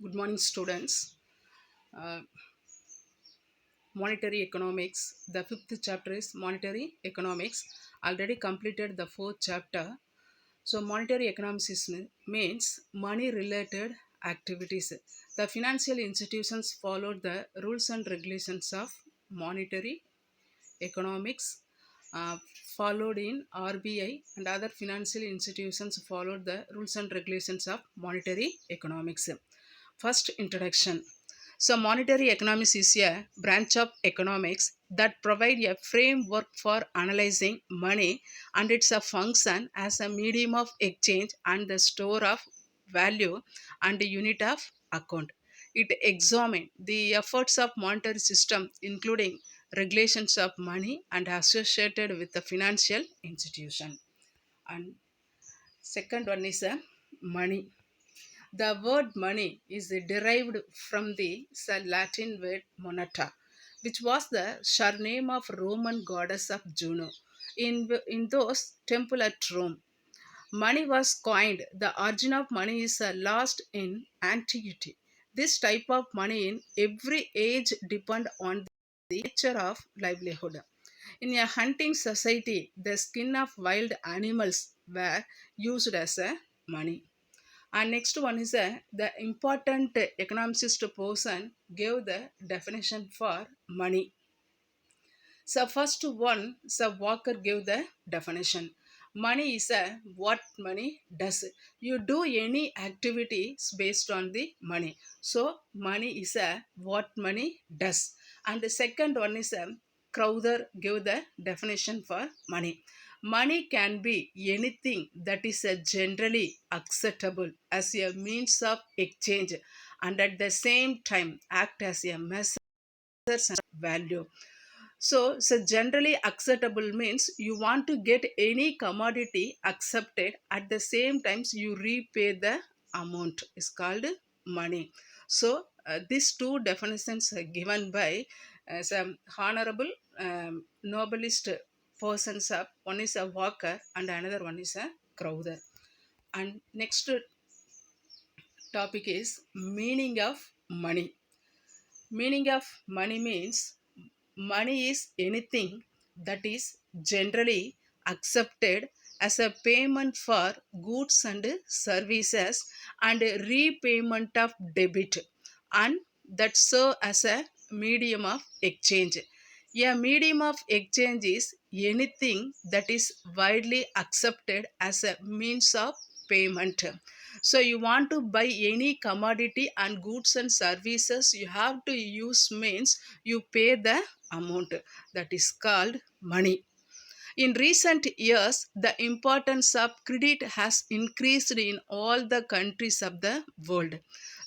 Good morning, students. Uh, Monetary economics. The fifth chapter is monetary economics. Already completed the fourth chapter. So, monetary economics means money related activities. The financial institutions followed the rules and regulations of monetary economics. uh, Followed in RBI and other financial institutions followed the rules and regulations of monetary economics. First introduction. So, monetary economics is a branch of economics that provide a framework for analyzing money and its a function as a medium of exchange and the store of value and a unit of account. It examines the efforts of monetary system, including regulations of money and associated with the financial institution. And second one is a money. The word money is derived from the Latin word moneta, which was the surname of Roman goddess of Juno. In those temple at Rome, money was coined. The origin of money is lost in antiquity. This type of money in every age depend on the nature of livelihood. In a hunting society, the skin of wild animals were used as a money. And next one is the important economist person gave the definition for money. So first one, so Walker gave the definition. Money is a what money does. You do any activity based on the money. So money is a what money does. And the second one is a Crowther gave the definition for money. Money can be anything that is generally acceptable as a means of exchange and at the same time act as a measure of value. So generally acceptable means you want to get any commodity accepted at the same times you repay the amount is called money. So these two definitions are given by some honorable novelist persons of one is a Walker and another one is a Crowther. And next topic is meaning of money. Meaning of money means money is anything that is generally accepted as a payment for goods and services and repayment of debit and that serve as a medium of exchange. A medium of exchange is anything that is widely accepted as a means of payment. So you want to buy any commodity and goods and services, you have to use means you pay the amount that is called money. In recent years, the importance of credit has increased in all the countries of the world.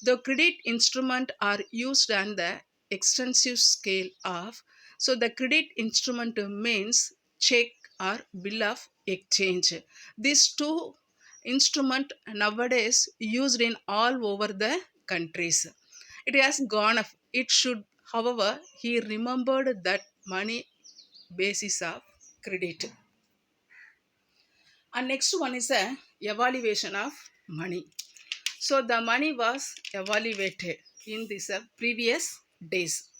The credit instruments are used on the extensive scale of, so the credit instrument means check or bill of exchange. These two instrument nowadays used in all over the countries. It has gone up. It should, however, he remembered that money basis of credit. And next one is a evaluation of money. So the money was evaluated in this previous days.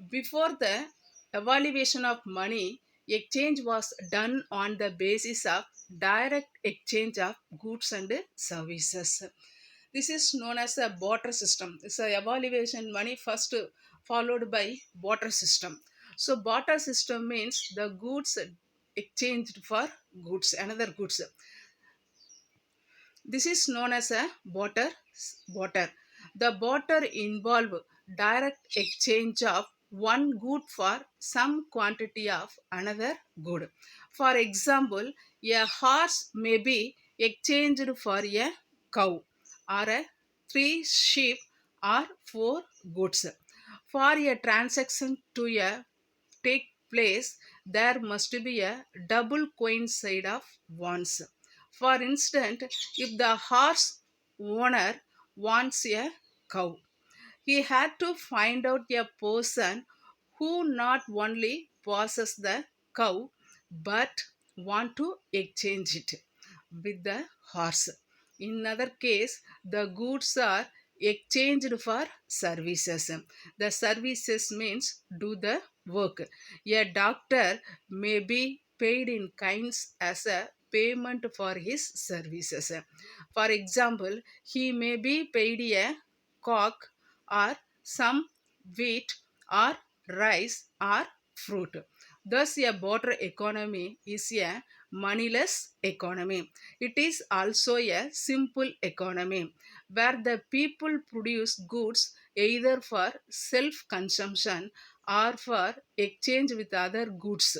Before the evaluation of money, exchange was done on the basis of direct exchange of goods and services. This is known as a barter system. It's a evaluation money first followed by barter system. So barter system means the goods exchanged for goods, another goods. This is known as a barter. The barter involve direct exchange of one good for some quantity of another good. For example, a horse may be exchanged for a cow or a three sheep or four goats. For a transaction to take place, there must be a double coincide of wants. For instance, if the horse owner wants a cow, he had to find out a person who not only possesses the cow but want to exchange it with the horse. In other case, the goods are exchanged for services. The services means do the work. A doctor may be paid in kinds as a payment for his services. For example, he may be paid a cock or some wheat or rice or fruit. Thus, a border economy is a moneyless economy. It is also a simple economy where the people produce goods either for self consumption or for exchange with other goods.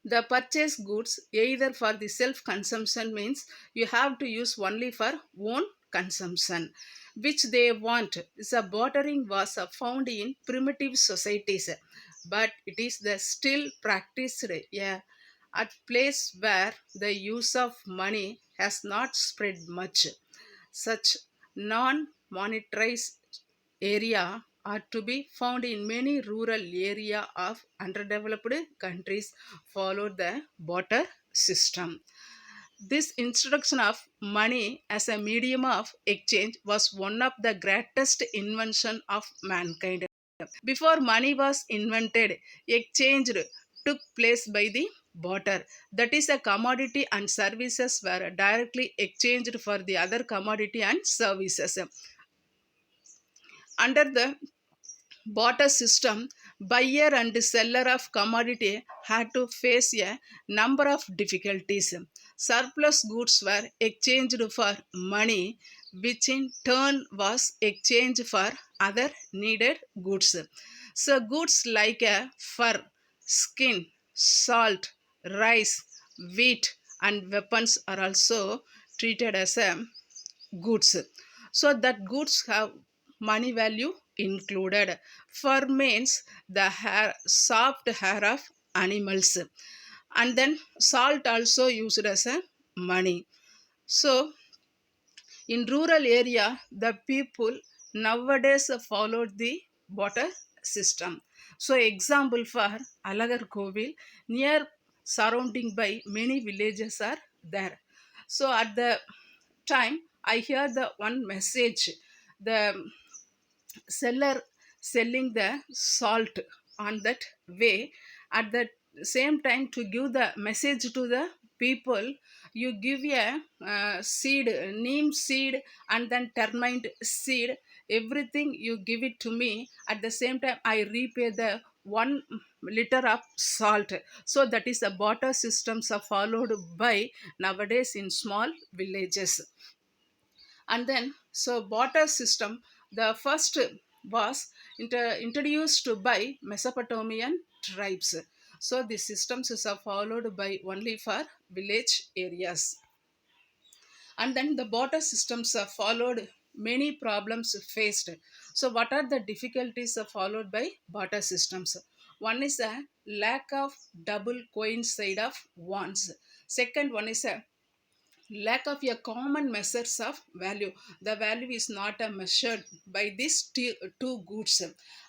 The purchase goods either for the self consumption means you have to use only for own consumption which they want. The bartering was found in primitive societies, but it is the still practiced, yeah, at place where the use of money has not spread much. Such non-monetized area are to be found in many rural area of underdeveloped countries follow the barter system. This introduction of money as a medium of exchange was one of the greatest invention of mankind. Before money was invented, exchange took place by the barter. That is, a commodity and services were directly exchanged for the other commodity and services. Under the barter system, buyer and seller of commodity had to face a number of difficulties. Surplus goods were exchanged for money, which in turn was exchanged for other needed goods. So, goods like fur, skin, salt, rice, wheat, and weapons are also treated as goods. So that goods have money value included. Fur means the hair, soft hair of animals, and then salt also used as a money. So in rural area, the people nowadays followed the barter system. So example for Alagar Kovil, near surrounding by many villages are there. So at the time I hear the one message, the seller selling the salt on that way. At the same time, to give the message to the people, you give a seed, neem seed, and then termite seed, everything you give it to me. At the same time, I repay the 1 liter of salt. So that is the barter systems are followed by nowadays in small villages. And then so barter system, the first was introduced by Mesopotamian tribes. So the systems are followed by only for village areas. And then the barter systems are followed, many problems faced. So what are the difficulties are followed by barter systems? One is a lack of double coincide of wants. Second one is a lack of a common measures of value. The value is not measured by these two goods.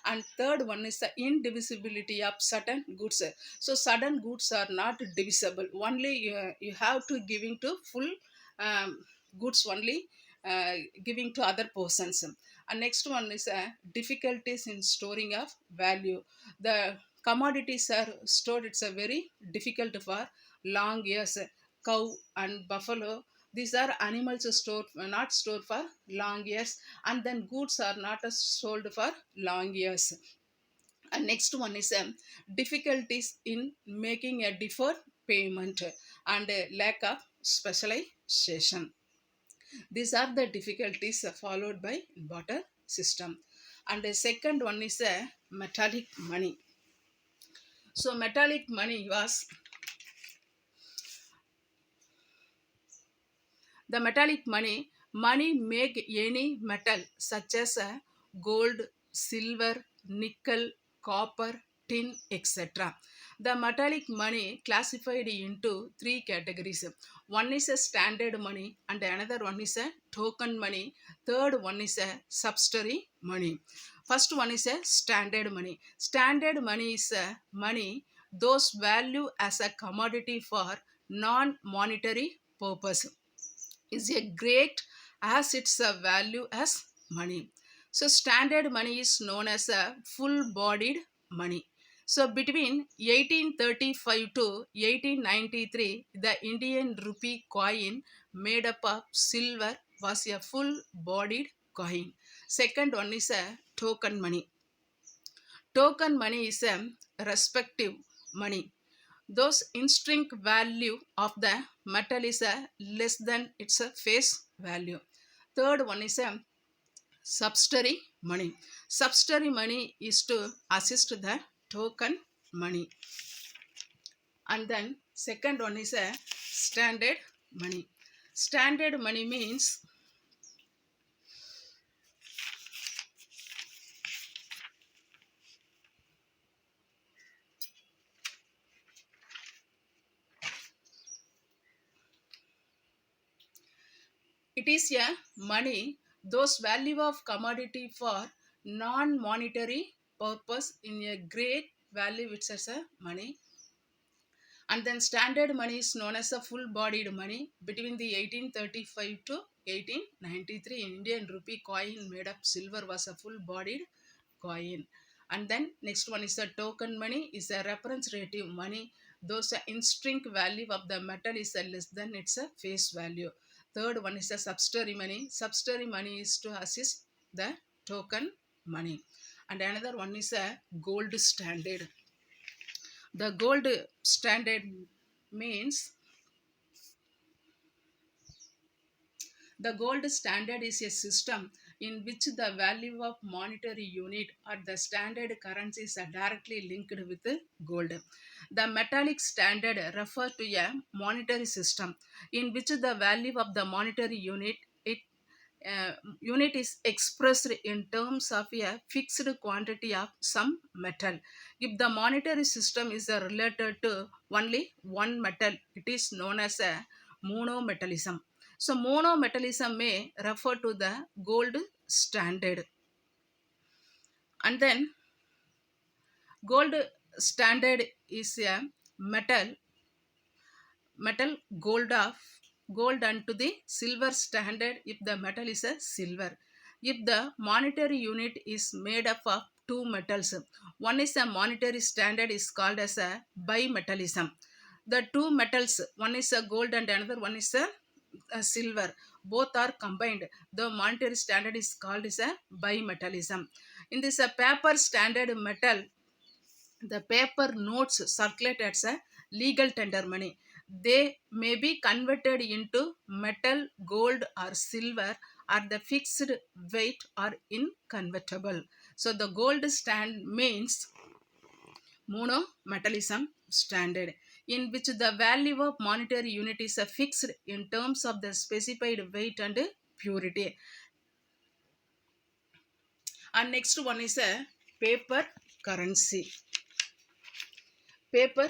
And third one is the indivisibility of certain goods. So certain goods are not divisible, only you have to giving to full goods only, giving to other persons. And next one is difficulties in storing of value. The commodities are stored, it's a very difficult for long years. Cow and buffalo, these are animals stored, not stored for long years, and then goods are not sold for long years. And next one is difficulties in making a deferred payment and a lack of specialization. These are the difficulties followed by barter system. And the second one is a metallic money. So metallic money was the metallic money. Money make any metal such as gold, silver, nickel, copper, tin, etc. The metallic money classified into three categories. One is a standard money, and another one is a token money. Third one is a subsidiary money. First one is a standard money. Standard money is a money those value as a commodity for non-monetary purpose, is a great as its a value as money. So standard money is known as a full bodied money. So between 1835 to 1893, the Indian rupee coin made up of silver was a full bodied coin. Second one is a token money. Token money is a respective money. Those intrinsic value of the metal is a less than its a face value. Third one is a subsidiary money. Subsidiary money is to assist the token money. And then second one is a standard money. Standard money means it is a money those value of commodity for non-monetary purpose in a great value which is a money. And then standard money is known as a full bodied money. Between the 1835 to 1893, Indian rupee coin made of silver was a full bodied coin. And then next one is the token money is a reference relative money. Those intrinsic value of the metal is a less than its a face value. Third one is a subsidiary money. Subsidiary money is to assist the token money. And another one is a gold standard. The gold standard means the gold standard is a system in which the value of monetary unit or the standard currencies are directly linked with gold. The metallic standard refers to a monetary system in which the value of the monetary uh, unit is expressed in terms of a fixed quantity of some metal. If the monetary system is related to only one metal, it is known as a monometallism. So, monometallism may refer to the gold standard. And then, gold standard is a metal metal gold unto the silver standard if the metal is a silver. If the monetary unit is made up of two metals, one is a monetary standard is called as a bimetallism. The two metals, one is a gold and another one is a silver, both are combined, the monetary standard is called as a bimetallism. In this paper standard metal, the paper notes circulate as a legal tender money. They may be converted into metal, gold, or silver, or the fixed weight or inconvertible. So the gold stand means monometallism standard, in which the value of monetary unit is fixed in terms of the specified weight and purity. And next one is a paper currency. Paper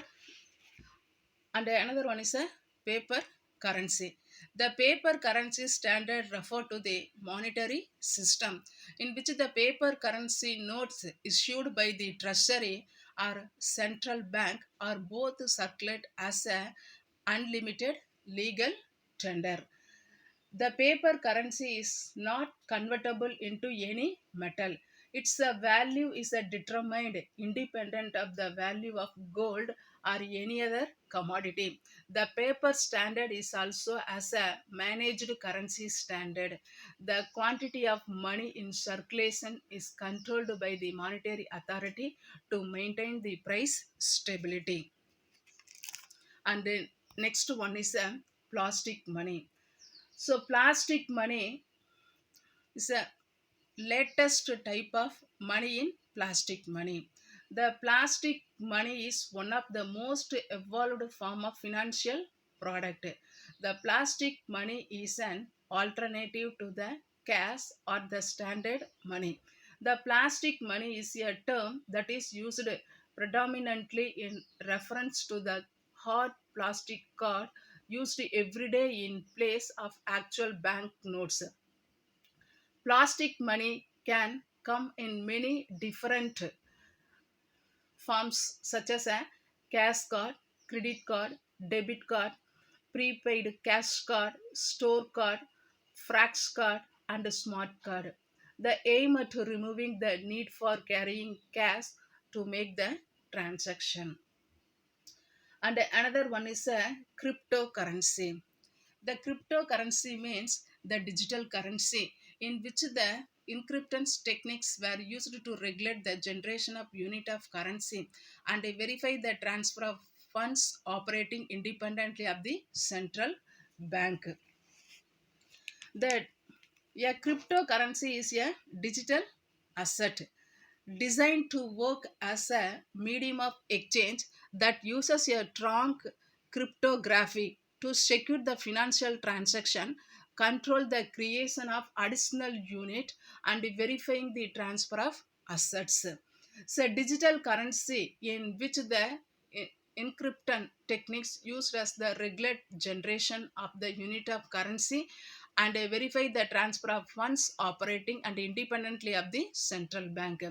and another one is a paper currency. The paper currency standard refer to the monetary system in which the paper currency notes issued by the treasury or central bank are both circulate as a unlimited legal tender. The paper currency is not convertible into any metal. Its value is determined independent of the value of gold or any other commodity. The paper standard is also as a managed currency standard. The quantity of money in circulation is controlled by the monetary authority to maintain the price stability. And then next one is a plastic money. So plastic money is a latest type of money in plastic money. The plastic money is one of the most evolved form of financial product. The plastic money is an alternative to the cash or the standard money. The plastic money is a term that is used predominantly in reference to the hard plastic card used every day in place of actual bank notes. Plastic money can come in many different forms such as a cash card, credit card, debit card, prepaid cash card, store card, Frax card, and a smart card. The aim to removing the need for carrying cash to make the transaction. And another one is a cryptocurrency. The cryptocurrency means the digital currency in which the encryption techniques were used to regulate the generation of unit of currency and verify the transfer of funds operating independently of the central bank. That a cryptocurrency is a digital asset designed to work as a medium of exchange that uses a strong cryptography to secure the financial transaction, control the creation of additional unit, and verifying the transfer of assets. So digital currency in which the encryption techniques used as the regulate generation of the unit of currency and verify the transfer of funds operating and independently of the central bank.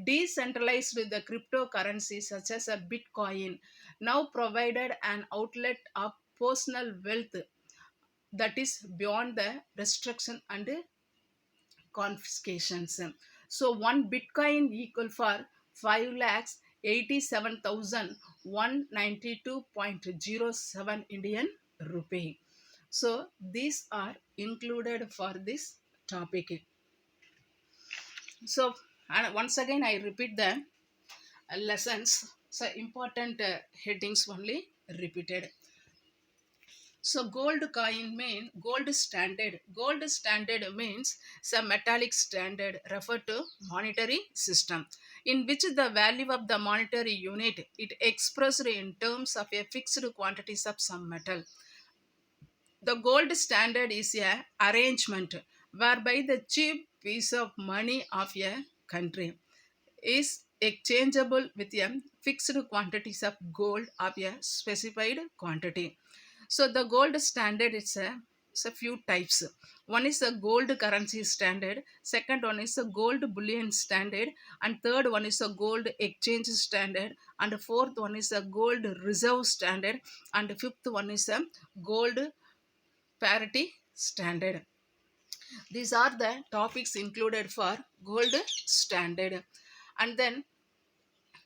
Decentralized the cryptocurrency such as a Bitcoin now provided an outlet of personal wealth that is beyond the restriction and confiscations. So one Bitcoin equal for 5,87,192.07 Indian rupee. So these are included for this topic. So and once again I repeat the lessons. So important headings only repeated. So gold coin mean gold standard. Gold standard means some metallic standard refer to monetary system in which the value of the monetary unit it expressed in terms of a fixed quantities of some metal. The gold standard is a arrangement whereby the cheap piece of money of a country is exchangeable with a fixed quantities of gold of a specified quantity. So the gold standard it's a few types. One is a gold currency standard, second one is a gold bullion standard, and third one is a gold exchange standard, and the fourth one is a gold reserve standard, and the fifth one is a gold parity standard. These are the topics included for gold standard. And then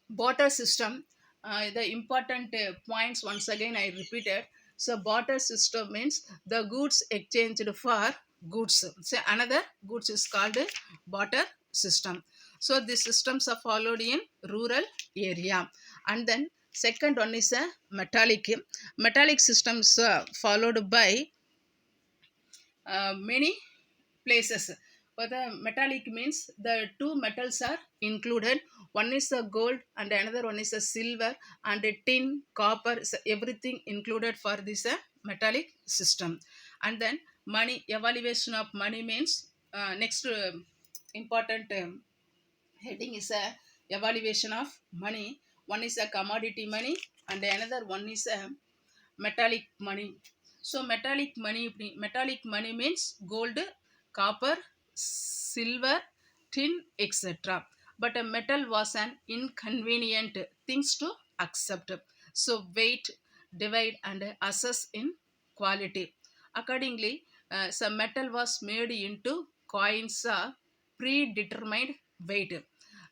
barter system, the important points once again I repeated. So barter system means the goods exchanged for goods. So another goods is called barter system. So these systems are followed in rural area. And then second one is a metallic systems followed by many places. For the metallic means the two metals are included. One is a gold and another one is a silver and a tin, copper, so everything included for this metallic system. And then money, evaluation of money means next important heading is a evaluation of money. One is a commodity money and another one is a metallic money. So metallic money means gold, copper, silver, tin, etc. But a metal was an inconvenient things to accept, so weight, divide and assess in quality accordingly. Some metal was made into coins of predetermined weight.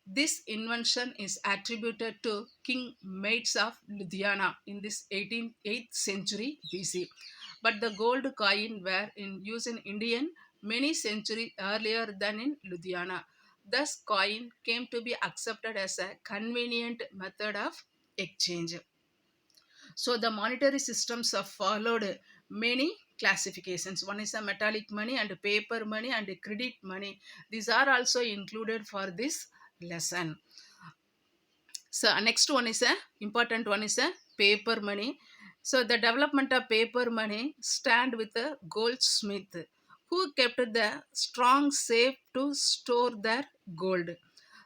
This invention is attributed to King Maids of Ludhiana in this 8th century BC. But the gold coin were in use in Indian many centuries earlier than in Ludhiana. Thus, coin came to be accepted as a convenient method of exchange. So the monetary systems have followed many classifications. One is a metallic money and paper money and credit money. These are also included for this lesson. So next one is a important one is a paper money. So the development of paper money stand with a goldsmith who kept the strong safe to store their gold.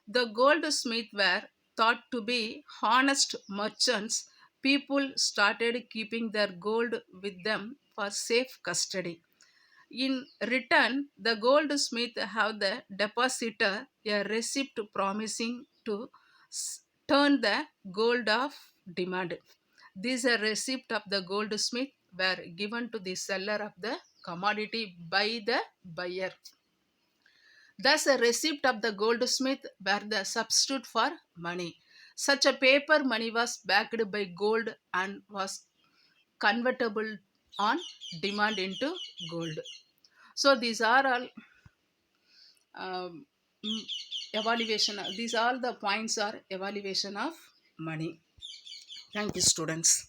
The goldsmiths were thought to be honest merchants. People started keeping their gold with them for safe custody. In return, the goldsmith have the depositor a receipt promising to turn the gold of demand. These receipt of the goldsmith were given to the seller of the commodity by the buyer. Thus, a receipt of the goldsmith were the substitute for money. Such a paper money was backed by gold and was convertible on demand into gold. So these are all um, evaluation. These all the points are evaluation of money. Thank you, students.